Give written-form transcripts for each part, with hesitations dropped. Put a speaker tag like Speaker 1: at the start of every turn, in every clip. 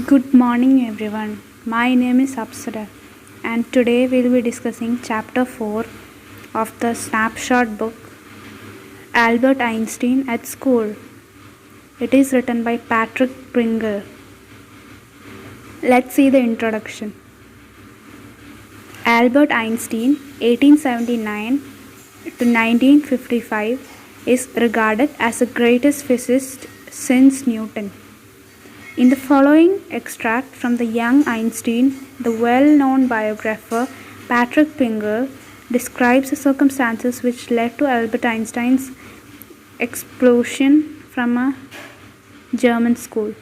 Speaker 1: Good morning, everyone. My name is Apsara, and today we'll be discussing Chapter 4 of the snapshot book Albert Einstein at School. It is written by Patrick Pringle. Let's see the introduction. Albert Einstein, 1879 to 1955, is regarded as the greatest physicist since Newton. In the following extract from the young Einstein, the well-known biographer Patrick Pringle describes the circumstances which led to Albert Einstein's expulsion from a German school.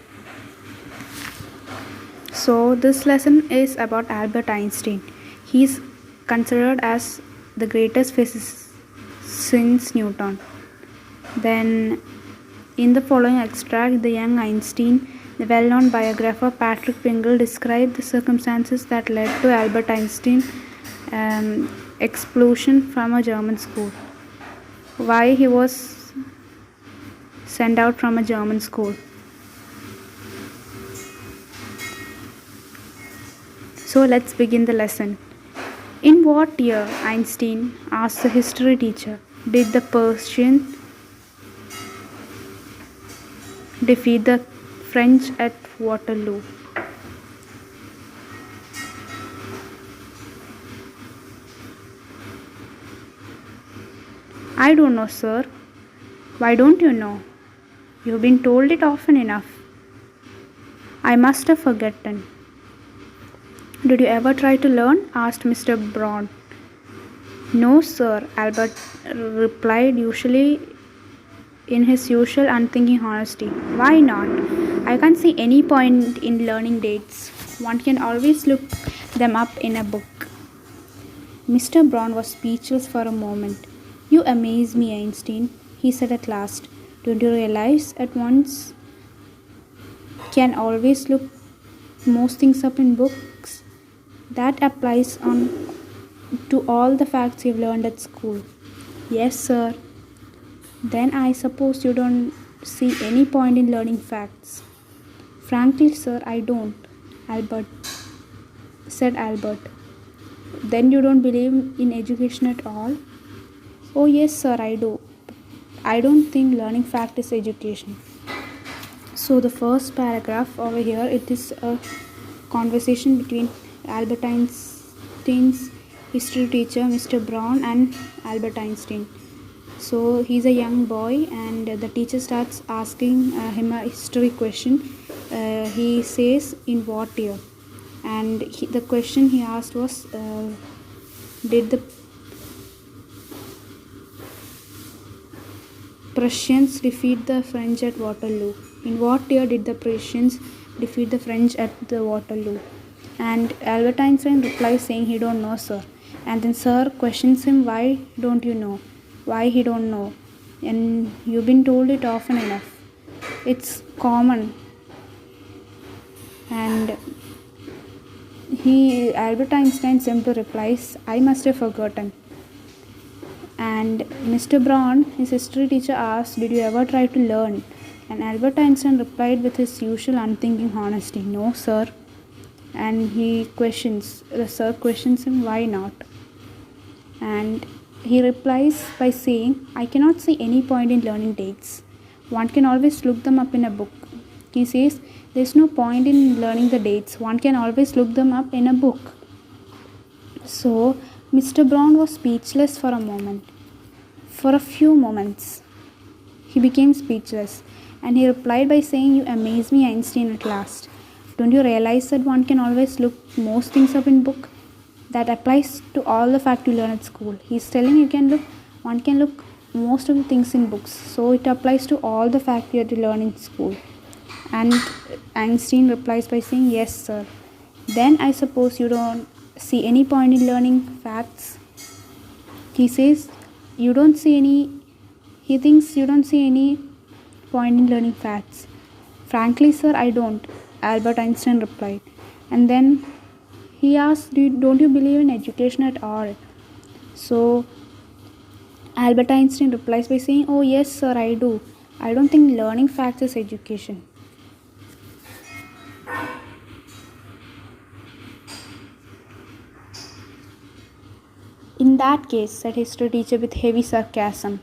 Speaker 1: So this lesson is about Albert Einstein. He is considered as the greatest physicist since Newton. Then in the following extract, the young Einstein, the well-known biographer Patrick Pringle described the circumstances that led to Albert Einstein's expulsion from a German school. Why he was sent out from a German school. So let's begin the lesson. In what year, Einstein asked the history teacher, did the Persians defeat the French at Waterloo? I don't know, sir. Why don't you know? You've been told it often enough. I must have forgotten. Did you ever try to learn? Asked Mr. Braun. No, sir, Albert replied, usually in his usual unthinking honesty. Why not? I can't see any point in learning dates. One can always look them up in a book. Mr. Braun was speechless for a moment. You amaze me, Einstein, he said at last. Don't you realize at once can always look most things up in books? That applies to all the facts you've learned at school. Yes, sir. Then I suppose you don't see any point in learning facts. Frankly, sir, I don't, said Albert. Then you don't believe in education at all? Oh, yes, sir, I do. I don't think learning fact is education. So the first paragraph over here, it is a conversation between Albert Einstein's history teacher, Mr. Braun, and Albert Einstein. So he's a young boy, and the teacher starts asking him a history question. He says, in what year? And the question he asked was, did the Prussians defeat the French at Waterloo? In what year did the Prussians defeat the French at the Waterloo? And Albert Einstein replies saying he don't know, sir. And then sir questions him, why don't you know? Why he don't know? And you've been told it often enough. It's common. And Albert Einstein simply replies, I must have forgotten. And Mr. Braun, his history teacher, asked, did you ever try to learn? And Albert Einstein replied with his usual unthinking honesty, no, sir. And the sir questions him, why not? And he replies by saying, I cannot see any point in learning dates. One can always look them up in a book. He says, there's no point in learning the dates. One can always look them up in a book. So, Mr. Braun was speechless for a moment. For a few moments, he became speechless. And he replied by saying, you amaze me, Einstein, at last. Don't you realize that one can always look most things up in book? That applies to all the fact you learn at school. He's telling one can look most of the things in books. So it applies to all the fact you have to learn in school. And Einstein replies by saying, yes, sir. Then I suppose you don't see any point in learning facts. He says, he thinks you don't see any point in learning facts. Frankly, sir, I don't, Albert Einstein replied. And then he asked, don't you believe in education at all? So Albert Einstein replies by saying, oh yes sir, I do. I don't think learning facts is education. In that case, said history teacher with heavy sarcasm,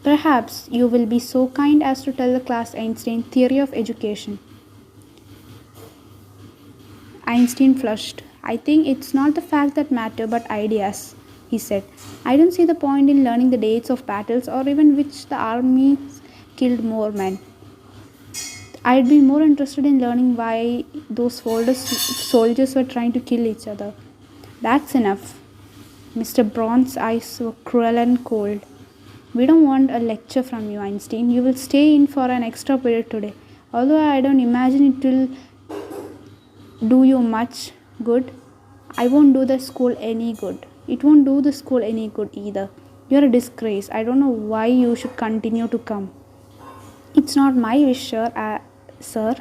Speaker 1: perhaps you will be so kind as to tell the class Einstein's theory of education. Einstein flushed. I think it's not the fact that matter but ideas, he said. I don't see the point in learning the dates of battles or even which the armies killed more men. I'd be more interested in learning why those soldiers were trying to kill each other. That's enough. Mr. Braun's eyes were cruel and cold. We don't want a lecture from you, Einstein. You will stay in for an extra period today. Although I don't imagine it will do you much good, I won't do the school any good. It won't do the school any good either. You're a disgrace. I don't know why you should continue to come. It's not my wish, sir,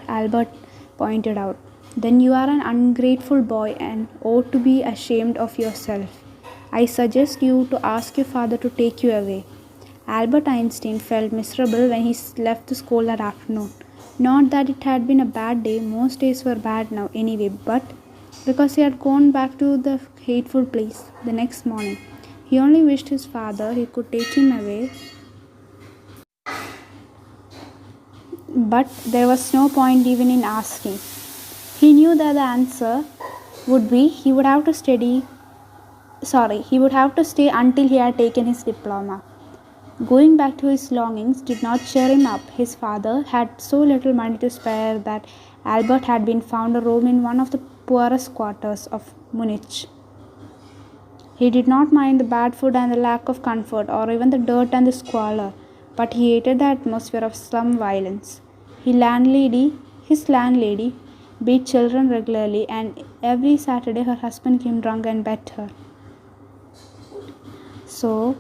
Speaker 1: Albert pointed out. Then you are an ungrateful boy and ought to be ashamed of yourself. I suggest you to ask your father to take you away. Albert Einstein felt miserable when he left the school that afternoon. Not that it had been a bad day, most days were bad now anyway, but because he had gone back to the hateful place the next morning. He only wished his father he could take him away, but there was no point even in asking. He knew that the answer would be he would have to stay until he had taken his diploma. Going back to his longings did not cheer him up. His father had so little money to spare that Albert had been found a room in one of the poorest quarters of Munich. He did not mind the bad food and the lack of comfort, or even the dirt and the squalor, but he hated the atmosphere of slum violence. His landlady beat children regularly, and every Saturday her husband came drunk and beat her. So,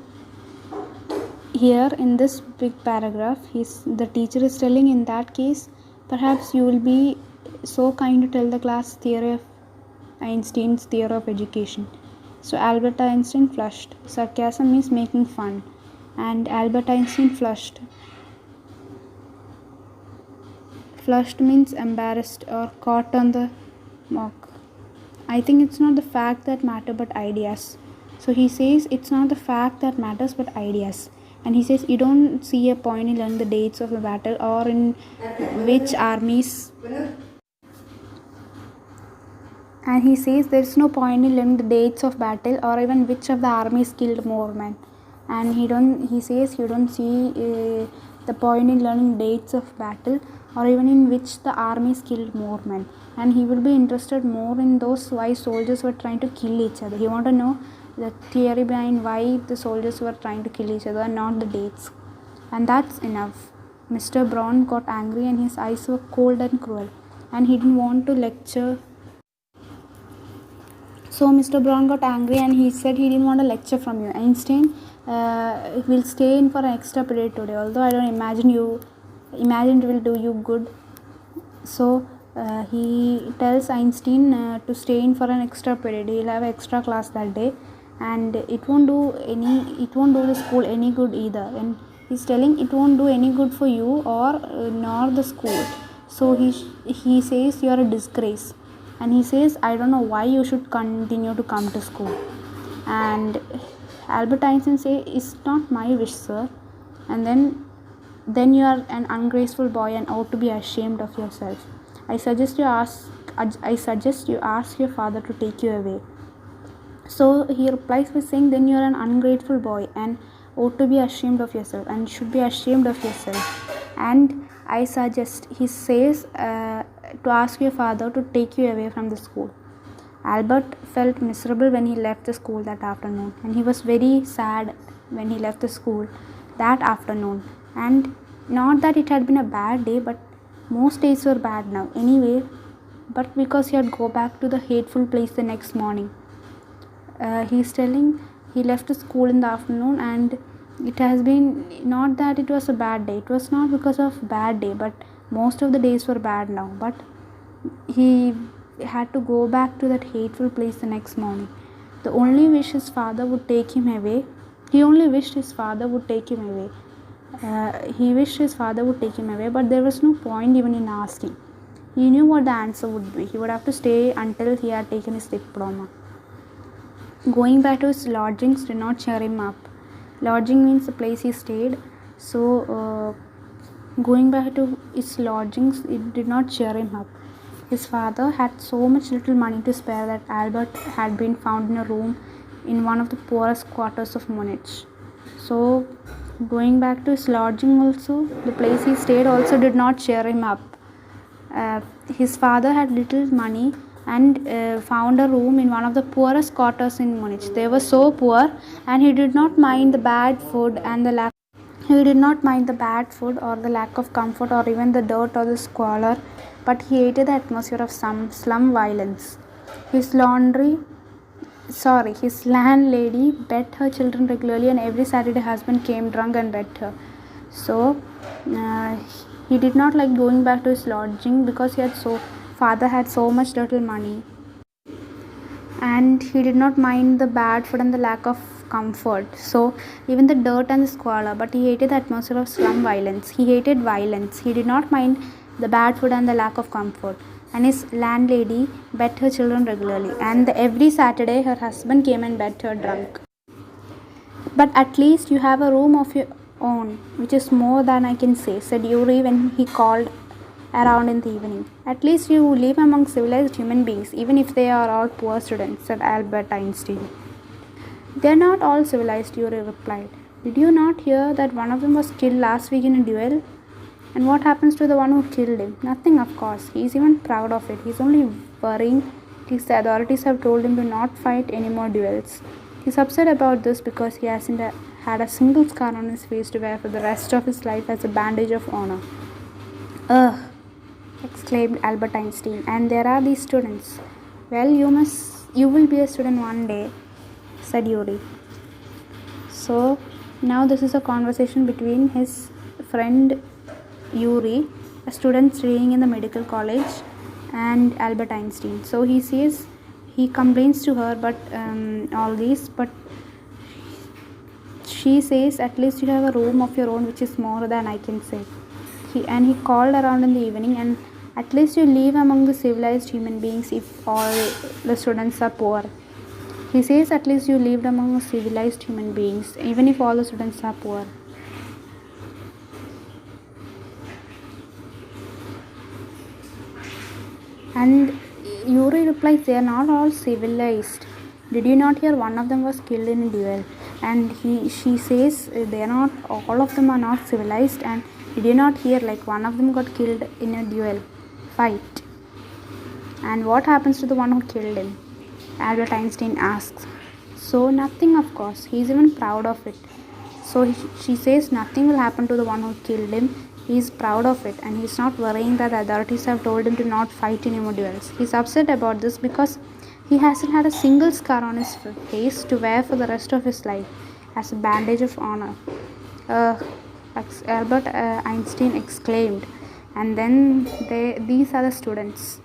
Speaker 1: here in this big paragraph, the teacher is telling, in that case, perhaps you will be so kind to tell the class theory of Einstein's theory of education. So Albert Einstein flushed. Sarcasm means making fun, and Albert Einstein flushed. Flushed means embarrassed or caught on the mock. I think it's not the fact that matter but ideas. So he says it's not the fact that matters but ideas. And he says you don't see a point in learning the dates of a battle or in which armies. And he says there's no point in learning the dates of battle or even which of the armies killed more men. And he says you don't see the point in learning dates of battle or even in which the armies killed more men. And he will be interested more in those why soldiers were trying to kill each other. He want to know the theory behind why the soldiers were trying to kill each other, not the dates. And that's enough. Mr. Braun got angry and his eyes were cold and cruel. And he didn't want to lecture. So Mr. Braun got angry and he said he didn't want a lecture from you. Einstein will stay in for an extra period today. Although I don't imagine it will do you good. So he tells Einstein to stay in for an extra period. He'll have an extra class that day. And it won't do the school any good either. And he's telling it won't do any good for you or nor the school. So he says you are a disgrace. And he says I don't know why you should continue to come to school. And Albert Einstein says it's not my wish, sir. And then you are an ungraceful boy and ought to be ashamed of yourself. I suggest you ask your father to take you away. So he replies by saying, then you are an ungrateful boy and ought to be ashamed of yourself and should be ashamed of yourself. And I suggest, he says, to ask your father to take you away from the school. Albert felt miserable when he left the school that afternoon, and he was very sad when he left the school that afternoon. And not that it had been a bad day, but most days were bad now anyway, but because he had to go back to the hateful place the next morning. He's telling he left the school in the afternoon, and it has been not that it was a bad day. It was not because of bad day, but most of the days were bad now. But he had to go back to that hateful place the next morning. The only wish his father would take him away. He only wished his father would take him away. He wished his father would take him away, but there was no point even in asking. He knew what the answer would be. He would have to stay until he had taken his diploma. Going back to his lodgings did not cheer him up. Lodging means the place he stayed. So, going back to his lodgings, it did not cheer him up. His father had so much little money to spare that Albert had been found in a room in one of the poorest quarters of Munich. So, going back to his lodging also, the place he stayed also did not cheer him up. His father had little money and found a room in one of the poorest quarters in Munich. They were so poor, and he did not mind the bad food and the lack. He did not mind the bad food or the lack of comfort or even the dirt or the squalor, but he hated the atmosphere of some slum violence. His his landlady beat her children regularly, and every Saturday husband came drunk and beat her. So uh, he did not like going back to his lodging because father had so much little money, and he did not mind the bad food and the lack of comfort. So even the dirt and the squalor, but he hated the atmosphere of slum violence. He hated violence. He did not mind the bad food and the lack of comfort. And his landlady beat her children regularly, and every Saturday her husband came and beat her drunk. But at least you have a room of your own, which is more than I can say, said Yuri when he called around in the evening. At least you live among civilized human beings, even if they are all poor students, said Albert Einstein. They are not all civilized, Yuri replied. Did you not hear that one of them was killed last week in a duel? And what happens to the one who killed him? Nothing, of course. He is even proud of it. He is only worrying because the authorities have told him to not fight any more duels. He is upset about this because he hasn't had a single scar on his face to wear for the rest of his life as a bandage of honor. Ugh, exclaimed Albert Einstein. And there are these students. Well, you will be a student one day, said Yuri. So now this is a conversation between his friend Yuri, a student studying in the medical college, and Albert Einstein. So he complains to her, but she says, at least you have a room of your own, which is more than I can say. He called around in the evening, and at least you live among the civilized human beings if all the students are poor. He says, at least you lived among civilized human beings, even if all the students are poor. And Yuri replies, they are not all civilized. Did you not hear one of them was killed in a duel? And she says they are not, all of them are not civilized. And did you not hear like one of them got killed in a duel fight? And what happens to the one who killed him? Albert Einstein asks. So nothing, of course. He is even proud of it. So she says nothing will happen to the one who killed him. He is proud of it, and he is not worrying that the authorities have told him to not fight any more duels. He is upset about this because he hasn't had a single scar on his face to wear for the rest of his life as a bandage of honor. Albert Einstein exclaimed. And then these are the students.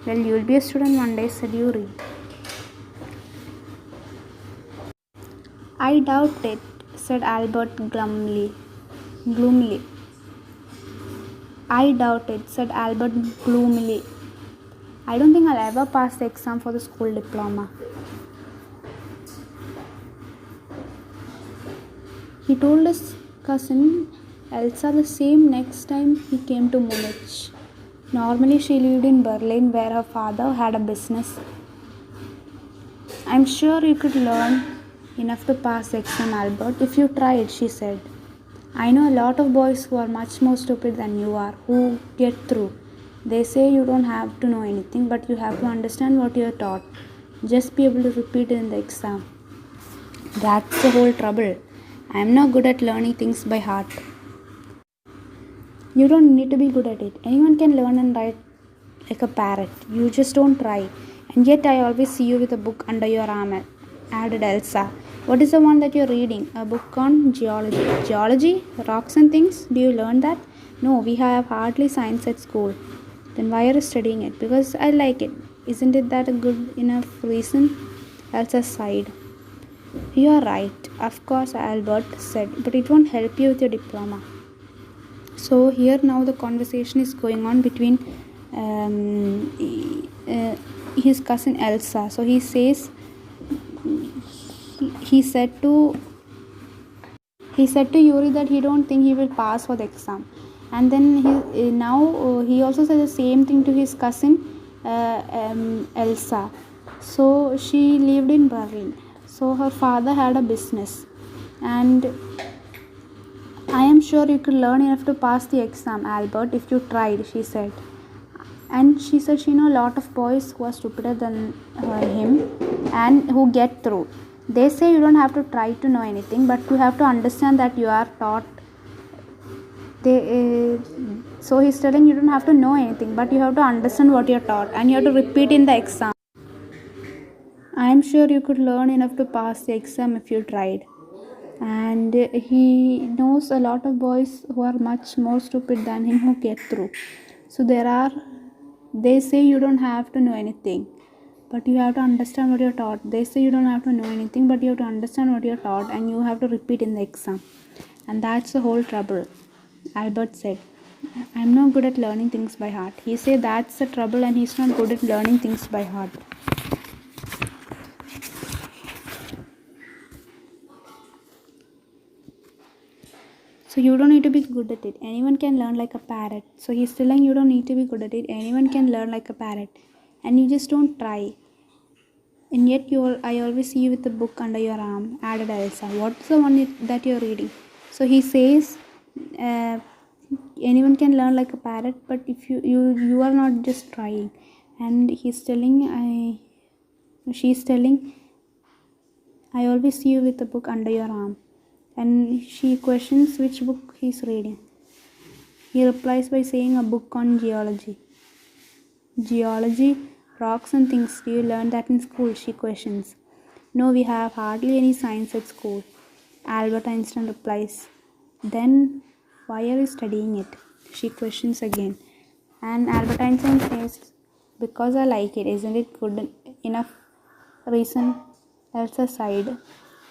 Speaker 1: Well, you will be a student one day, said Yuri. I doubt it, said Albert gloomily. I doubt it, said Albert gloomily. I don't think I'll ever pass the exam for the school diploma. He told his cousin Elsa the same next time he came to Munich. Normally she lived in Berlin where her father had a business. I'm sure you could learn enough to pass the exam, Albert, if you tried, she said. I know a lot of boys who are much more stupid than you are, who get through. They say you don't have to know anything, but you have to understand what you are taught. Just be able to repeat it in the exam. That's the whole trouble. I am not good at learning things by heart. You don't need to be good at it. Anyone can learn and write like a parrot. You just don't try. And yet I always see you with a book under your arm, added Elsa. What is the one that you're reading? A book on geology. Geology? Rocks and things? Do you learn that? No, we have hardly science at school. Then why are you studying it? Because I like it. Isn't it that a good enough reason? Elsa sighed. You are right, of course, Albert said, but it won't help you with your diploma. So here now the conversation is going on between his cousin Elsa. So he says he said to Yuri that he don't think he will pass for the exam, and then he also said the same thing to his cousin Elsa. So she lived in Berlin. So her father had a business, and I am sure you could learn enough to pass the exam, Albert, if you tried, she said. And she said she know a lot of boys who are stupider than him and who get through. They say you don't have to try to know anything, but you have to understand that you are taught. So he's telling you don't have to know anything, but you have to understand what you're taught, and you have to repeat in the exam. I am sure you could learn enough to pass the exam if you tried. And he knows a lot of boys who are much more stupid than him who get through. So they say you don't have to know anything, but you have to understand what you're taught. They say you don't have to know anything, but you have to understand what you're taught, and you have to repeat in the exam. And that's the whole trouble, Albert said. I'm not good at learning things by heart. He said that's the trouble, and he's not good at learning things by heart. So you don't need to be good at it. Anyone can learn like a parrot. So he's telling you don't need to be good at it. Anyone can learn like a parrot. And you just don't try. And yet I always see you with a book under your arm, added Elsa. What's the one that you're reading? So he says, anyone can learn like a parrot, but if you are not just trying. And she's telling, I always see you with a book under your arm. And she questions which book he's reading. He replies by saying a book on geology. Geology, rocks and things. Do you learn that in school? She questions. No, we have hardly any science at school. Albert Einstein replies. Then why are you studying it? She questions again. And Albert Einstein says, because I like it. Isn't it good enough reason? Elsa sighed.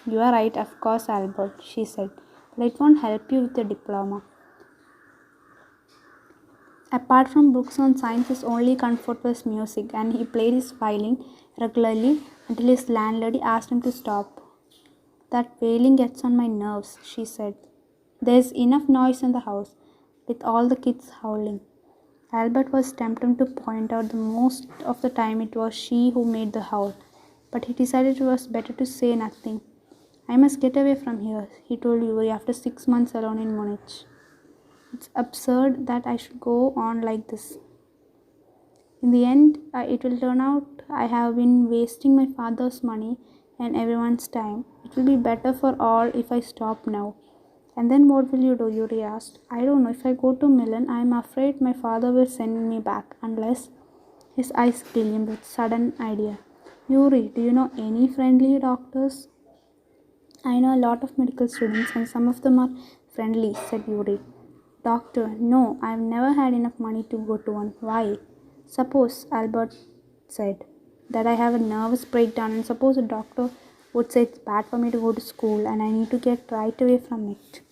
Speaker 1: You are right, of course, Albert, she said. But it won't help you with your diploma. Apart from books on science, his only comfort was music, and he played his violin regularly until his landlady asked him to stop. That wailing gets on my nerves, she said. There's enough noise in the house, with all the kids howling. Albert was tempted to point out that most of the time it was she who made the howl, but he decided it was better to say nothing. I must get away from here, he told Yuri after 6 months alone in Munich. It's absurd that I should go on like this. In the end, it will turn out I have been wasting my father's money and everyone's time. It will be better for all if I stop now. And then what will you do? Yuri asked. I don't know. If I go to Milan, I am afraid my father will send me back unless his eyes gleamed with sudden idea. Yuri, do you know any friendly doctors? I know a lot of medical students and some of them are friendly, said Yuri. Doctor, no, I've never had enough money to go to one. Why? Suppose, Albert said, that I have a nervous breakdown, and suppose a doctor would say it's bad for me to go to school and I need to get right away from it.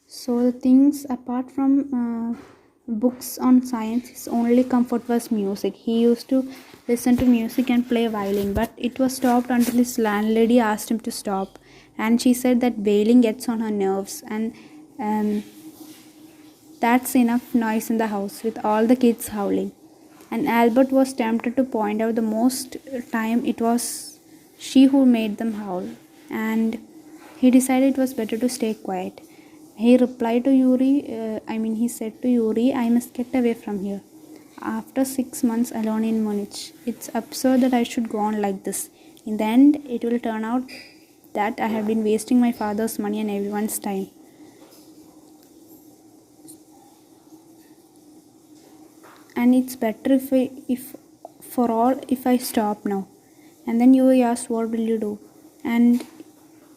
Speaker 1: So the things apart from books on science, his only comfort was music. He used to listen to music and play violin, but it was stopped until his landlady asked him to stop, and she said that wailing gets on her nerves, and that's enough noise in the house with all the kids howling. And Albert was tempted to point out the most time it was she who made them howl, and he decided it was better to stay quiet. He replied to he said to Yuri, I must get away from here. After 6 months alone in Munich, it's absurd that I should go on like this. In the end, it will turn out that I have been wasting my father's money and everyone's time. And it's better if I stop now. And then Yuri asked, what will you do? And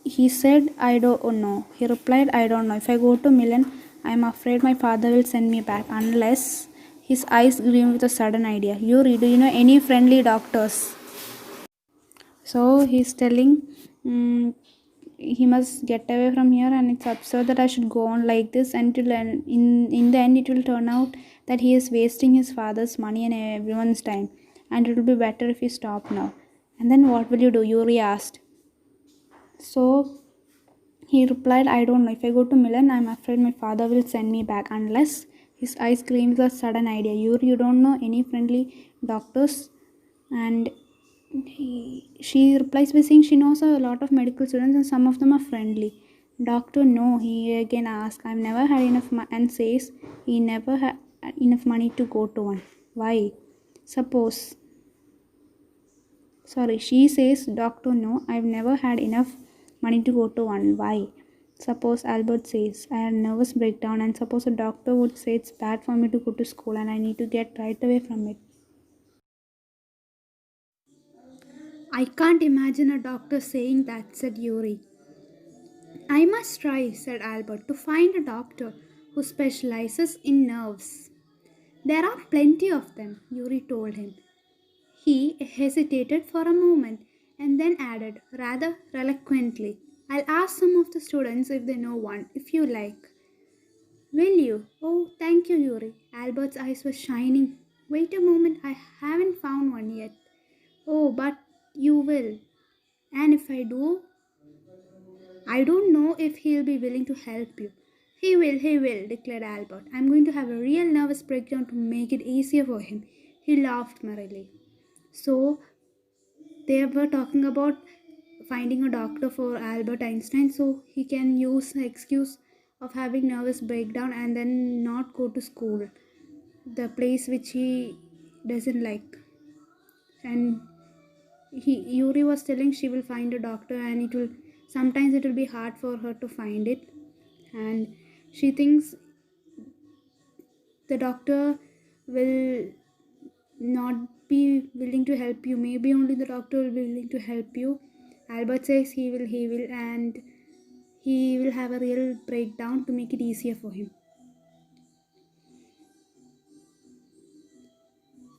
Speaker 1: he said, I don't know. He replied, I don't know. If I go to Milan, I'm afraid my father will send me back unless his eyes gleamed with a sudden idea. Yuri, do you know any friendly doctors? So he's telling he must get away from here, and it's absurd that I should go on like this, and in the end it will turn out that he is wasting his father's money and everyone's time. and it will be better if you stop now. And then what will you do? Yuri asked. So he replied, I don't know. If I go to Milan, I'm afraid my father will send me back unless his eyes gleams a sudden idea. You don't know any friendly doctors? And she replies by saying she knows a lot of medical students and some of them are friendly. Doctor, no, he again asks. I've never had enough and says he never had enough money to go to one. Why? Suppose Sorry, she says, Doctor, no, I've never had enough money to go to one. Why? Suppose Albert says, I had a nervous breakdown, and suppose a doctor would say it's bad for me to go to school and I need to get right away from it. I can't imagine a doctor saying that, said Yuri. I must try, said Albert, to find a doctor who specializes in nerves. There are plenty of them, Yuri told him. He hesitated for a moment and then added, rather reluctantly, I'll ask some of the students if they know one, if you like. Will you? Oh, thank you, Yuri. Albert's eyes were shining. Wait a moment, I haven't found one yet. Oh, but you will. And if I do, I don't know if he'll be willing to help you. He will, declared Albert. I'm going to have a real nervous breakdown to make it easier for him. He laughed merrily. So they were talking about finding a doctor for Albert Einstein so he can use the excuse of having nervous breakdown and then not go to school, the place which he doesn't like. And Yuri was telling she will find a doctor and it will be hard for her to find it, and she thinks the doctor will not be willing to help you. Maybe only the doctor will be willing to help you. Albert says he will, and he will have a real breakdown to make it easier for him.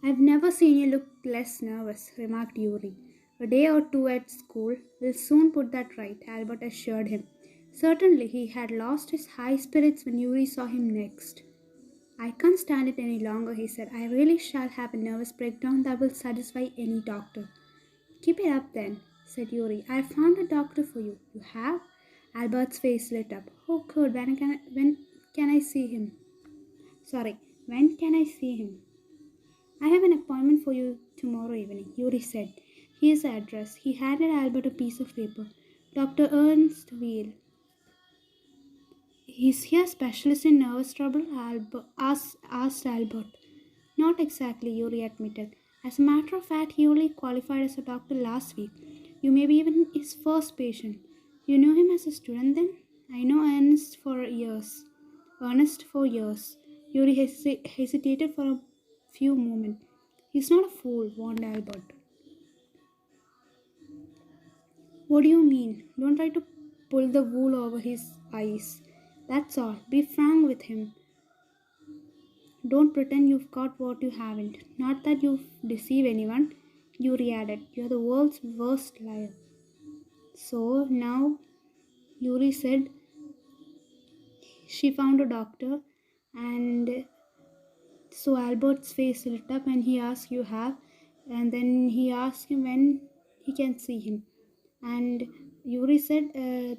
Speaker 1: I've never seen you look less nervous, remarked Yuri. A day or two at school will soon put that right, Albert assured him. Certainly, he had lost his high spirits when Yuri saw him next. I can't stand it any longer, he said. I really shall have a nervous breakdown that will satisfy any doctor. Keep it up then, said Yuri. I've found a doctor for you. You have? Albert's face lit up. Oh, good. When can I see him? Sorry, when can I see him? I have an appointment for you tomorrow evening, Yuri said. Here's the address. He handed Albert a piece of paper. Dr. Ernst Wheel. Is he a specialist in nervous trouble? Asked Albert. Not exactly, Yuri admitted. As a matter of fact, he only qualified as a doctor last week. You may be even his first patient. You knew him as a student then? I know Ernest for years. Ernest for years. Yuri hesitated for a few moments. He's not a fool, warned Albert. What do you mean? Don't try to pull the wool over his eyes. That's all. Be frank with him. Don't pretend you've got what you haven't. Not that you deceive anyone, Yuri added. You're the world's worst liar. So now, Yuri said she found a doctor, and so Albert's face lit up and he asked, You have? And then he asked him when he can see him. And Yuri said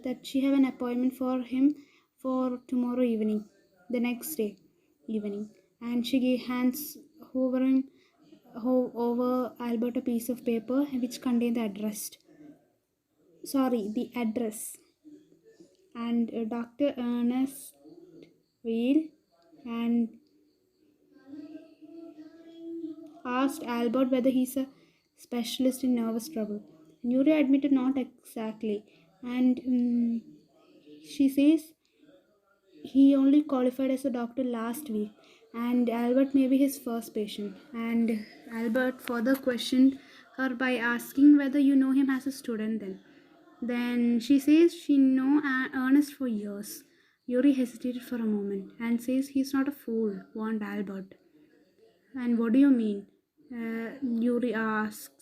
Speaker 1: that she have an appointment for him for tomorrow evening, the next day evening. And she hands over him over Albert a piece of paper which contained the address. Sorry, the address. And Dr. Ernest Wheel and asked Albert whether he's a specialist in nervous trouble. Yuri admitted not exactly, and she says he only qualified as a doctor last week, and Albert may be his first patient. And Albert further questioned her by asking whether you know him as a student then. Then she says she know Ernest for years. Yuri hesitated for a moment and says he's not a fool, warned Albert. And what do you mean? Yuri asks.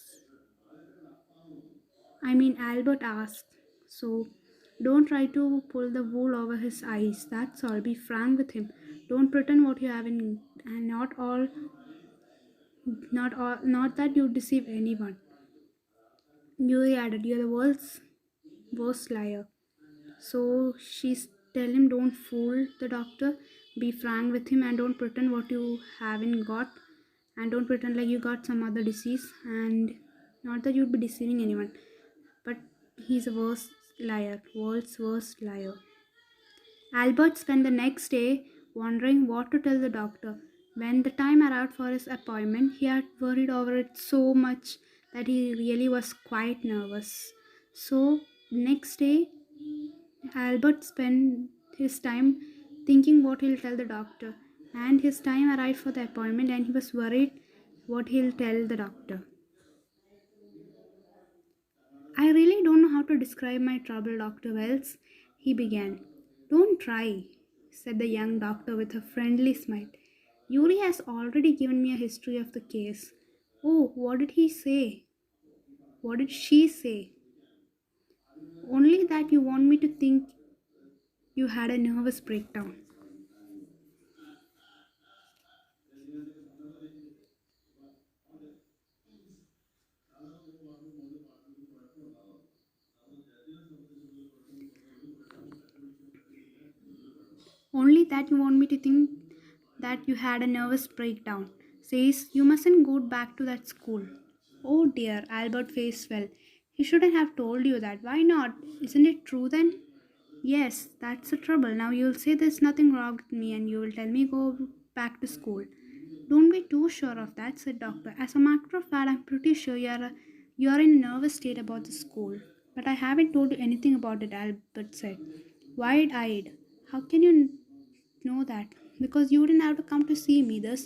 Speaker 1: Albert asks. So, don't try to pull the wool over his eyes. That's all. Be frank with him. Don't pretend what you haven't, and not all. Not that you deceive anyone. Yuri added, "You're the world's worst liar." So she's tell him, "Don't fool the doctor. Be frank with him and don't pretend what you haven't got, and don't pretend like you got some other disease, and not that you'd be deceiving anyone, but he's a worst liar, world's worst liar." Albert spent the next day wondering what to tell the doctor. When the time arrived for his appointment, he had worried over it so much that he really was quite nervous. So, next day, Albert spent his time thinking what he'll tell the doctor. And his time arrived for the appointment, and he was worried what he'll tell the doctor. "I really don't know how to describe my trouble, Dr. Wells," he began. "Don't try," said the young doctor with a friendly smile. "Yuri has already given me a history of the case." "Oh, what did he say?" "What did she say?" "Only that you want me to think you had a nervous breakdown." "Only that you want me to think that you had a nervous breakdown. Says you mustn't go back to that school." "Oh dear," Albert face fell. "He shouldn't have told you that. Why not? Isn't it true then?" "Yes, that's the trouble. Now you'll say there's nothing wrong with me and you will tell me go back to school." "Don't be too sure of that," said doctor. "As a matter of fact, I'm pretty sure you're in a nervous state about the school." "But I haven't told you anything about it," Albert said, wide-eyed. "How can you know that?" "Because you didn't have to come to see me thus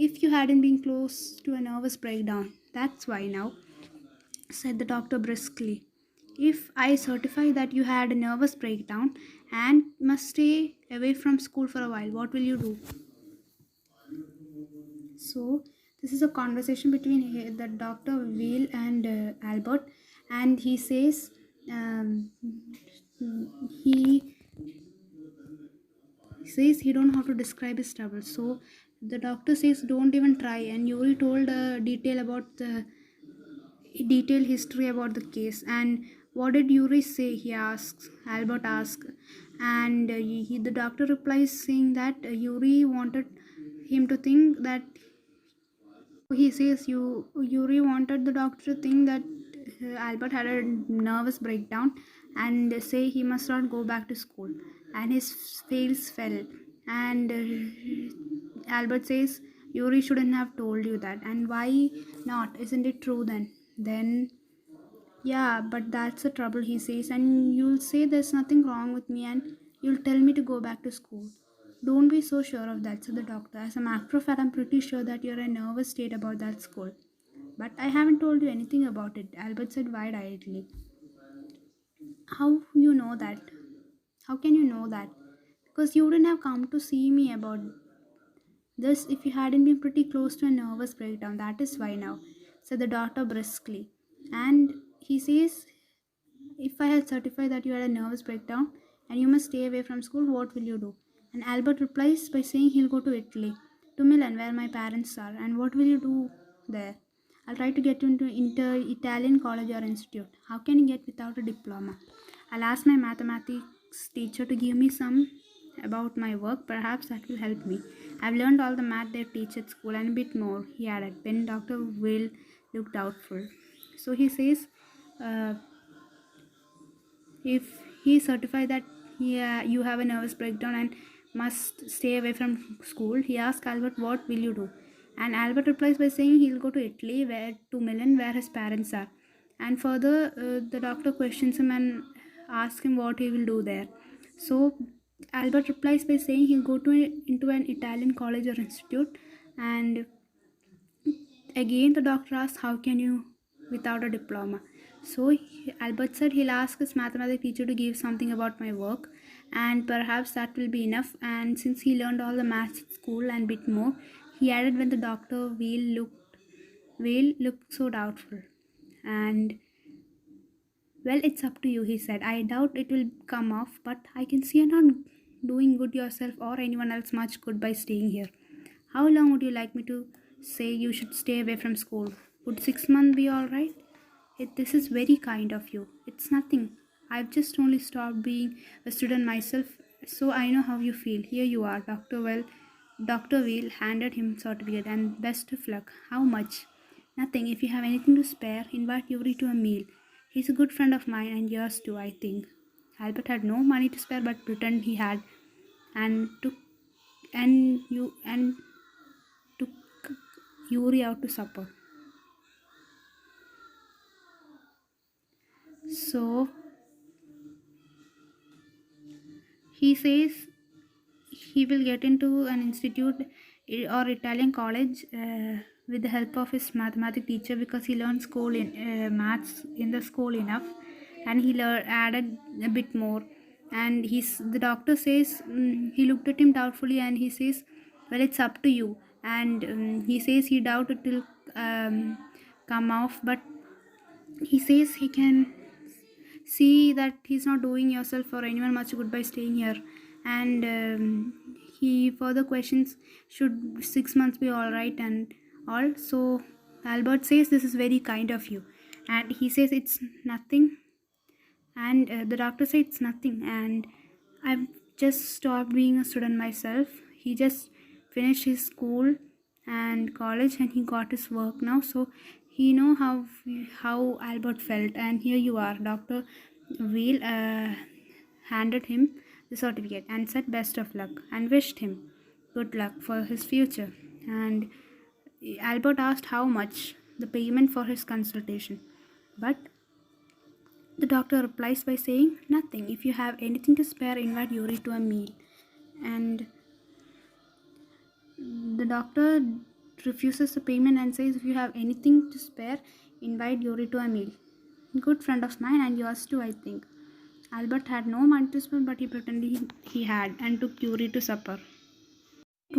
Speaker 1: if you hadn't been close to a nervous breakdown. That's why now," said the doctor briskly. "If I certify that you had a nervous breakdown and must stay away from school for a while, what will you do?" So, this is a conversation between the Dr. Will and Albert, and he says um, he says he don't know how to describe his trouble. So the doctor says don't even try, and Yuri told a detailed history about the case. "And what did Yuri say?" he asks. Albert asks, and the doctor replies saying that Yuri wanted him to think that he says Yuri wanted the doctor to think that Albert had a nervous breakdown and say he must not go back to school. And his face fell. And Albert says Yuri shouldn't have told you that. "And why not? Isn't it true then?" "Then yeah, but that's the trouble," he says, "and you'll say there's nothing wrong with me and you'll tell me to go back to school." "Don't be so sure of that," said the doctor. "As a matter of fact, I'm pretty sure that you're in a nervous state about that school." "But I haven't told you anything about it," Albert said wide eyedly. "How you know that? How can you know that?" "Because you wouldn't have come to see me about this if you hadn't been pretty close to a nervous breakdown. That is why now," said the doctor briskly. And he says, "If I had certified that you had a nervous breakdown and you must stay away from school, what will you do?" And Albert replies by saying he'll go to Italy, to Milan, where my parents are. "And what will you do there?" "I'll try to get into Italian college or institute." "How can you get without a diploma?" "I'll ask my mathematics teacher to give me some about my work. Perhaps that will help me. I've learned all the math they teach at school and a bit more," he added when Dr. Will looked doubtful. So he says, uh, if he certified that you have a nervous breakdown and must stay away from school, he asks Albert, "What will you do?" And Albert replies by saying he'll go to Italy, where to Milan, where his parents are. And further, the doctor questions him and asks him what he will do there. So Albert replies by saying he'll go into an Italian college or institute. And again, the doctor asks, "How can you without a diploma?" So Albert said he'll ask his mathematics teacher to give something about my work, and perhaps that will be enough. And since he learned all the maths at school and bit more, he added when the doctor Will looked so doubtful. And "Well, it's up to you," he said. "I doubt it will come off, but I can see you're not doing good yourself or anyone else much good by staying here. How long would you like me to say you should stay away from school. Would 6 months be alright? This is very kind of you. It's nothing. I've just only stopped being a student myself, so I know how you feel. Here you are, Dr. Well. Dr. Wheel handed him certificate and best of luck. How much? Nothing. If you have anything to spare, invite Yuri to a meal. He's a good friend of mine and yours too, I think. Albert had no money to spare but pretended he had and took Yuri out to supper. So he says he will get into an institute or Italian college with the help of his mathematics teacher because he learned school in maths in the school enough, and he added a bit more. And the doctor says he looked at him doubtfully and he says, "Well, it's up to you." And he says he doubt it will come off, but he says he can see that he's not doing yourself or anyone much good by staying here. And he further questions, should 6 months be all right and all. So Albert says this is very kind of you, and he says it's nothing. And the doctor said it's nothing, and I've just stopped being a student myself. He just finished his school and college and he got his work now, so he know how Albert felt. And here you are, Dr. Wheel handed him the certificate and said best of luck and wished him good luck for his future. And Albert asked how much the payment for his consultation, but the doctor replies by saying, "Nothing. If you have anything to spare, invite Yuri to a meal." And the doctor refuses the payment and says, "If you have anything to spare, invite Yuri to a meal. Good friend of mine and yours too, I think." Albert had no money to spend, but he pretended he had and took Yuri to supper.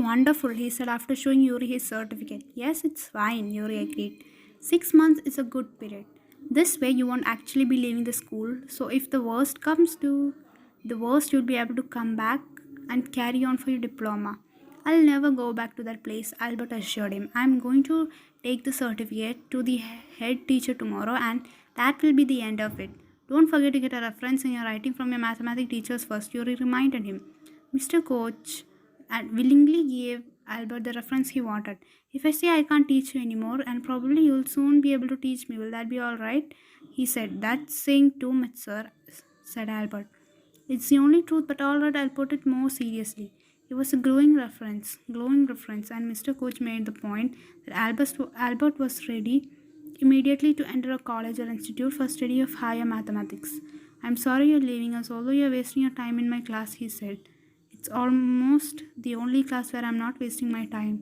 Speaker 1: "Wonderful," he said after showing Yuri his certificate. "Yes, it's fine," Yuri agreed. 6 months is a good period. This way you won't actually be leaving the school, so if the worst comes to the worst, you'll be able to come back and carry on for your diploma. "I'll never go back to that place," Albert assured him. "I'm going to take the certificate to the head teacher tomorrow, and that will be the end of it. Don't forget to get a reference in your writing from your mathematics teachers first," Yuri reminded him. Mr. Coach willingly gave Albert the reference he wanted. "If I say I can't teach you anymore, and probably you'll soon be able to teach me, will that be all right?" he said. "That's saying too much, sir," said Albert. "It's the only truth, but all right, I'll put it more seriously." It was a glowing reference, and Mr. Coach made the point that Albert was ready immediately to enter a college or institute for study of higher mathematics. "I'm sorry you're leaving us, although you're wasting your time in my class," he said. "It's almost the only class where I'm not wasting my time,"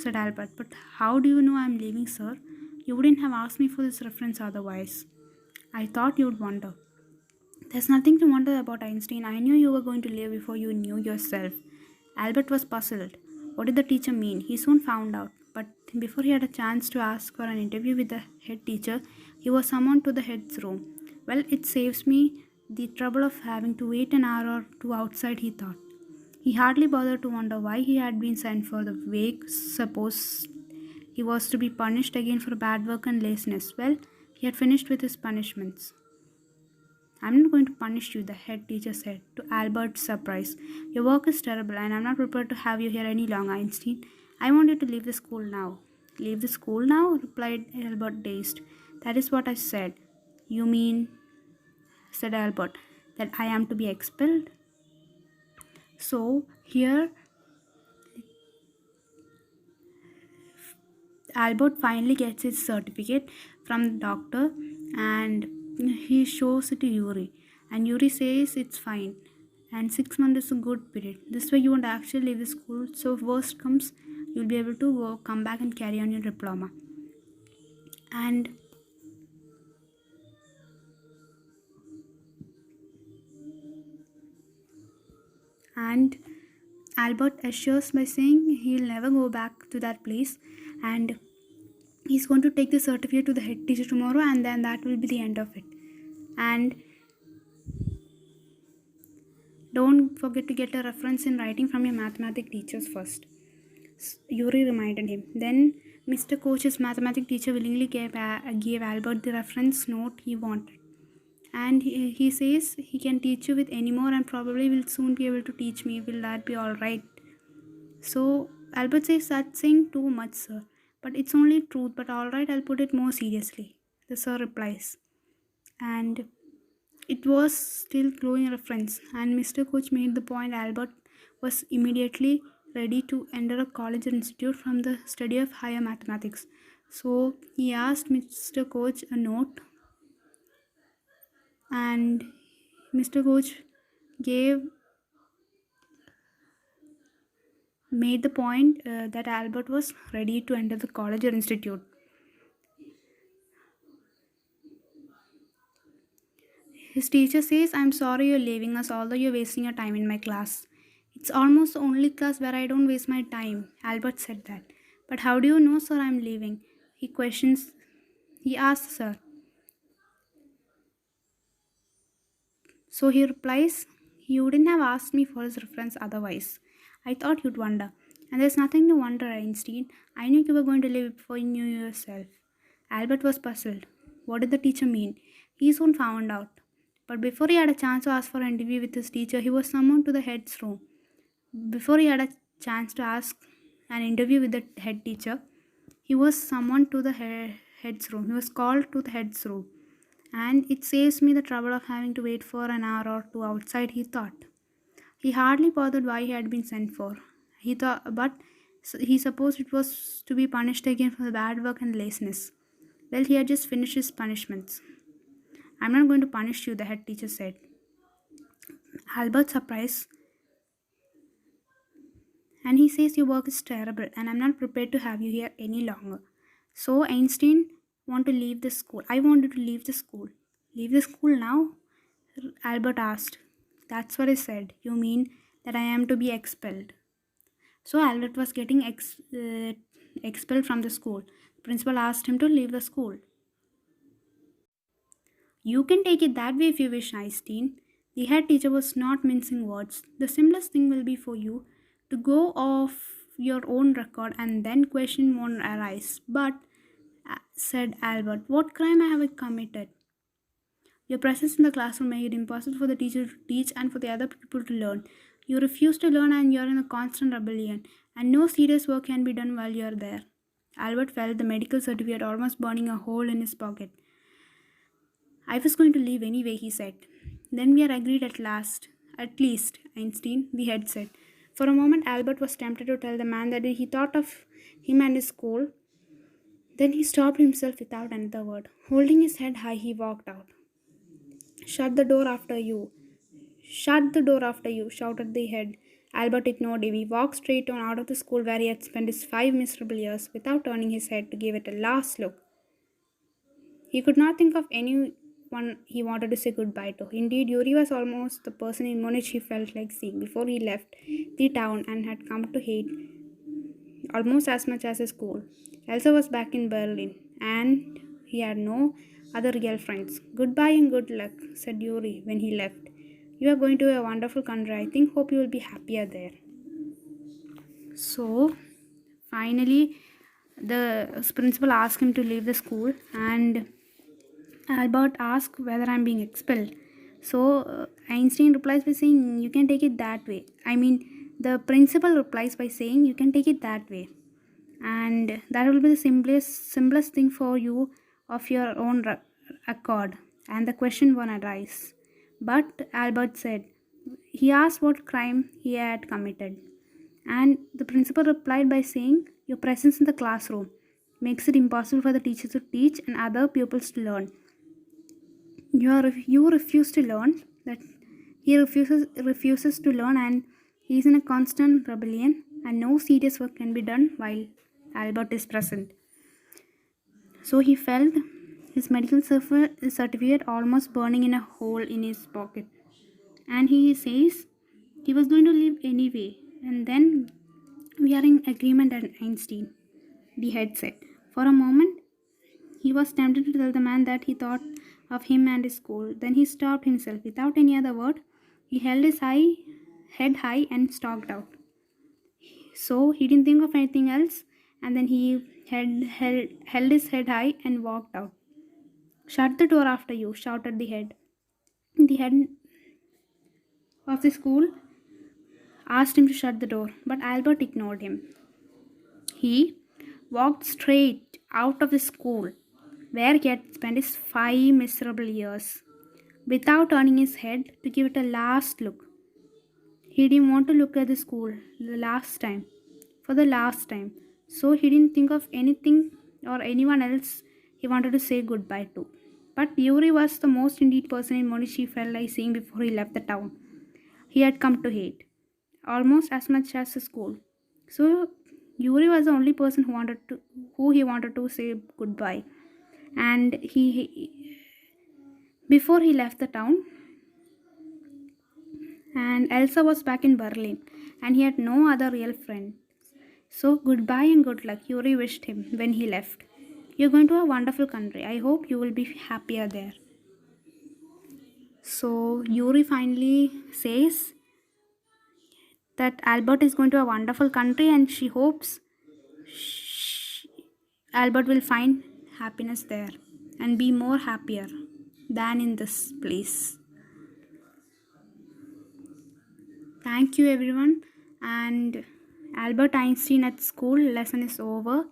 Speaker 1: said Albert. "But how do you know I'm leaving, sir? You wouldn't have asked me for this reference otherwise." "I thought you'd wonder." "There's nothing to wonder about, Einstein. I knew you were going to leave before you knew yourself." Albert was puzzled. What did the teacher mean? He soon found out. But before he had a chance to ask for an interview with the head teacher, he was summoned to the head's room. "Well, it saves me the trouble of having to wait an hour or two outside," he thought. He hardly bothered to wonder why he had been sent for the vague suppose he was to be punished again for bad work and laziness. Well, he had finished with his punishments. "I'm not going to punish you," the head teacher said, to Albert's surprise. "Your work is terrible, and I'm not prepared to have you here any longer, Einstein. I want you to leave the school now." "Leave the school now?" replied Albert, dazed. "That is what I said." "You mean," said Albert, "that I am to be expelled?" So here Albert finally gets his certificate from the doctor and he shows it to Yuri. And Yuri says it's fine. And 6 months is a good period. This way you won't actually leave the school. So if worst comes, you'll be able to come back and carry on your diploma. And Albert assures by saying he'll never go back to that place, and he's going to take the certificate to the head teacher tomorrow, and then that will be the end of it. And don't forget to get a reference in writing from your mathematics teachers first, Yuri reminded him. Then Mr. Coach's mathematics teacher willingly gave Albert the reference note he wanted. And he says he can teach you with any more and probably will soon be able to teach me. Will that be alright? So Albert says that's saying too much, sir. But it's only truth, but alright, I'll put it more seriously. The sir replies. And it was still glowing reference, and Mr. Coach made the point Albert was immediately ready to enter a college or institute from the study of higher mathematics. So he asked Mr. Coach a note, and Mr. Coach gave made the point that Albert was ready to enter the college or institute. His teacher says, I'm sorry you're leaving us, although you're wasting your time in my class. It's almost the only class where I don't waste my time. Albert said that. But how do you know, sir, I'm leaving? He asks, sir. So he replies, you wouldn't have asked me for his reference otherwise. I thought you'd wonder. And there's nothing to wonder, Einstein. I knew you were going to leave before you knew yourself. Albert was puzzled. What did the teacher mean? He soon found out. But before he had a chance to ask for an interview with his teacher, he was summoned to the head's room. Before he had a chance to ask an interview with the head teacher, he was summoned to the head's room. He was called to the head's room. And it saves me the trouble of having to wait for an hour or two outside, he thought. He hardly bothered why he had been sent for. He supposed it was to be punished again for the bad work and laziness. Well, he had just finished his punishments. I'm not going to punish you, the head teacher said. Albert's surprised, and he says your work is terrible and I'm not prepared to have you here any longer. So Einstein want to leave the school. I wanted to leave the school. Leave the school now? Albert asked. That's what I said. You mean that I am to be expelled? So Albert was getting expelled from the school. The principal asked him to leave the school. You can take it that way if you wish, Einstein. The head teacher was not mincing words. The simplest thing will be for you to go off your own record and then question won't arise. But, said Albert, what crime have I committed? Your presence in the classroom made it impossible for the teacher to teach and for the other people to learn. You refuse to learn and you're in a constant rebellion, and no serious work can be done while you're there. Albert felt the medical certificate almost burning a hole in his pocket. I was going to leave anyway, he said. Then we are agreed at last. At least, Einstein, the head said. For a moment, Albert was tempted to tell the man that he thought of him and his school. Then he stopped himself without another word. Holding his head high, he walked out. Shut the door after you. Shut the door after you, shouted the head. Albert ignored him. He walked straight on out of the school where he had spent his 5 miserable years without turning his head to give it a last look. He could not think of anyone he wanted to say goodbye to. Indeed, Yuri was almost the person in Munich he felt like seeing before he left the town and had come to hate almost as much as his school. Elsa was back in Berlin, and he had no other girlfriends. Goodbye and good luck, said Yuri when he left. You are going to a wonderful country. I think hope you will be happier there. So, finally, the principal asked him to leave the school, and Albert asked whether I'm being expelled. So Einstein replies by saying, you can take it that way. The principal replies by saying, you can take it that way. And that will be the simplest thing for you of your own accord. And the question won't arise. But Albert said, he asked what crime he had committed. And the principal replied by saying, your presence in the classroom makes it impossible for the teachers to teach and other pupils to learn. You refuse to learn, that he refuses to learn, and he is in a constant rebellion, and no serious work can be done while Albert is present. So he felt his medical certificate almost burning in a hole in his pocket, and he says he was going to leave anyway. And then we are in agreement at Einstein, the head said. For a moment he was tempted to tell the man that he thought of him and his school. Then he stopped himself. Without any other word, he held his head high and stalked out. So he didn't think of anything else, and then he held his head high and walked out. Shut the door after you, shouted the head. The head of the school asked him to shut the door, but Albert ignored him. He walked straight out of the school, where he had spent his 5 miserable years, without turning his head to give it a last look. He didn't want to look at the school for the last time. So he didn't think of anything or anyone else he wanted to say goodbye to. But Yuri was the most indeed person in Monish he felt like seeing before he left the town. He had come to hate, almost as much as the school. So Yuri was the only person who he wanted to say goodbye. And before he left the town, and Elsa was back in Berlin, and he had no other real friend. So goodbye and good luck, Yuri wished him when he left. You're going to a wonderful country. I hope you will be happier there. So Yuri finally says that Albert is going to a wonderful country, and she hopes Albert will find happiness there and be more happier than in this place. Thank you everyone, and Albert Einstein at school lesson is over,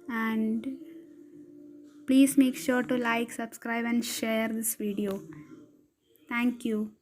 Speaker 1: and please make sure to like, subscribe and share this video. Thank you.